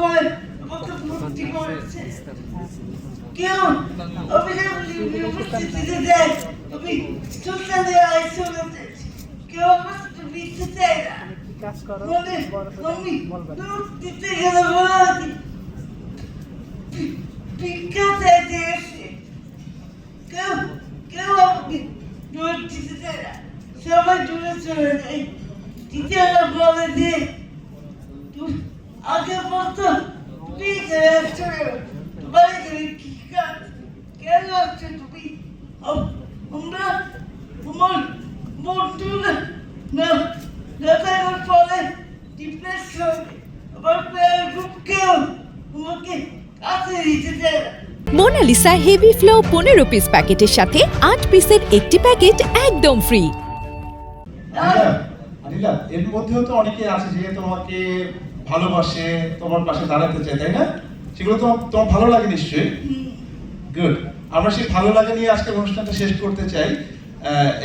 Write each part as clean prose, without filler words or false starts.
বলে আমাকে ভর্তি করেছে কেউ আমি উপস্থিতিতে দেয় আমি সুলতানে আইসোলেতে কেউ আমার দিতে চায় না বলে আমি দিতে গেলে বলে ভিক্ষা চাইতে এসে কেউ আমাকে নোট দিতে চায় না সবাই দূরে চলে যায় টিচাররা বলে যে আগে বলতো তুমি তোমার এখানে কি কাজ কেন আসছো তুমি আমরা তোমার বন্ধুরা না থাকার ফলে ডিপ্রেশন আমার কেউ তোমাকে কাছে দিতে চায় না। মোনালিসা হেভি ফ্লো 15 পিস প্যাকেটের সাথে 8 পিসের একটি প্যাকেট একদম ফ্রি। আনিলা এর মধ্যেও তো অনেকে আছে যে তোমাকে ভালোবাসে তোমার পাশে দাঁড়াতে চায় তাই না সেগুলো তো তোমার ভালো লাগে নিশ্চয়ই গুড আমরা সেই ভালো লাগা নিয়ে আজকের অনুষ্ঠানটা শেষ করতে চাই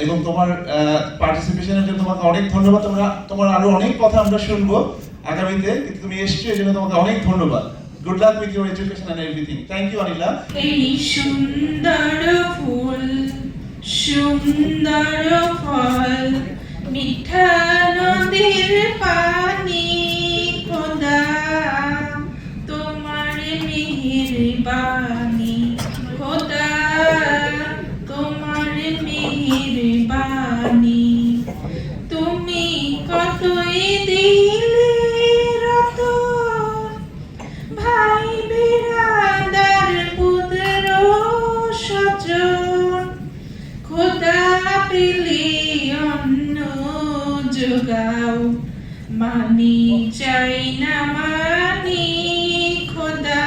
এবং তোমার পার্টিসিপেশনের জন্য তোমাকে অনেক ধন্যবাদ তোমার আরো অনেক কথা আমরা শুনবো আগামীতে কিন্তু তুমি এসছো এর জন্য তোমাকে অনেক ধন্যবাদ good luck with your education and everything thank you Anila এই সুন্দর ফুল সুন্দর ফল মিঠা নদীর পানি খোদা তোমার মেহেরবানি খোদা তোমার মেহেরবানি তুমি কতই দিলে রতন ভাই বিরাদার পুত্র সজন খোদা পেলে অন্ন যোগাও মানি চাই না মানি খোদা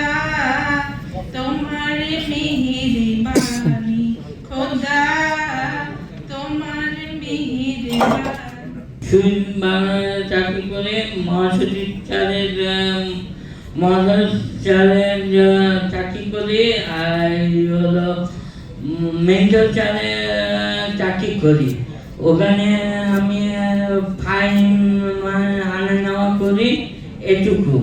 তোমার মেহেরবানি খোদা তোমার মেহেরবানি বাংলায় চাকরি করে মহাসচিব চালের চাকরি করি আর হলো মেন্টাল চালের চাকরি করি ওখানে আমি ফাইন আনা নেওয়া করি এটুকু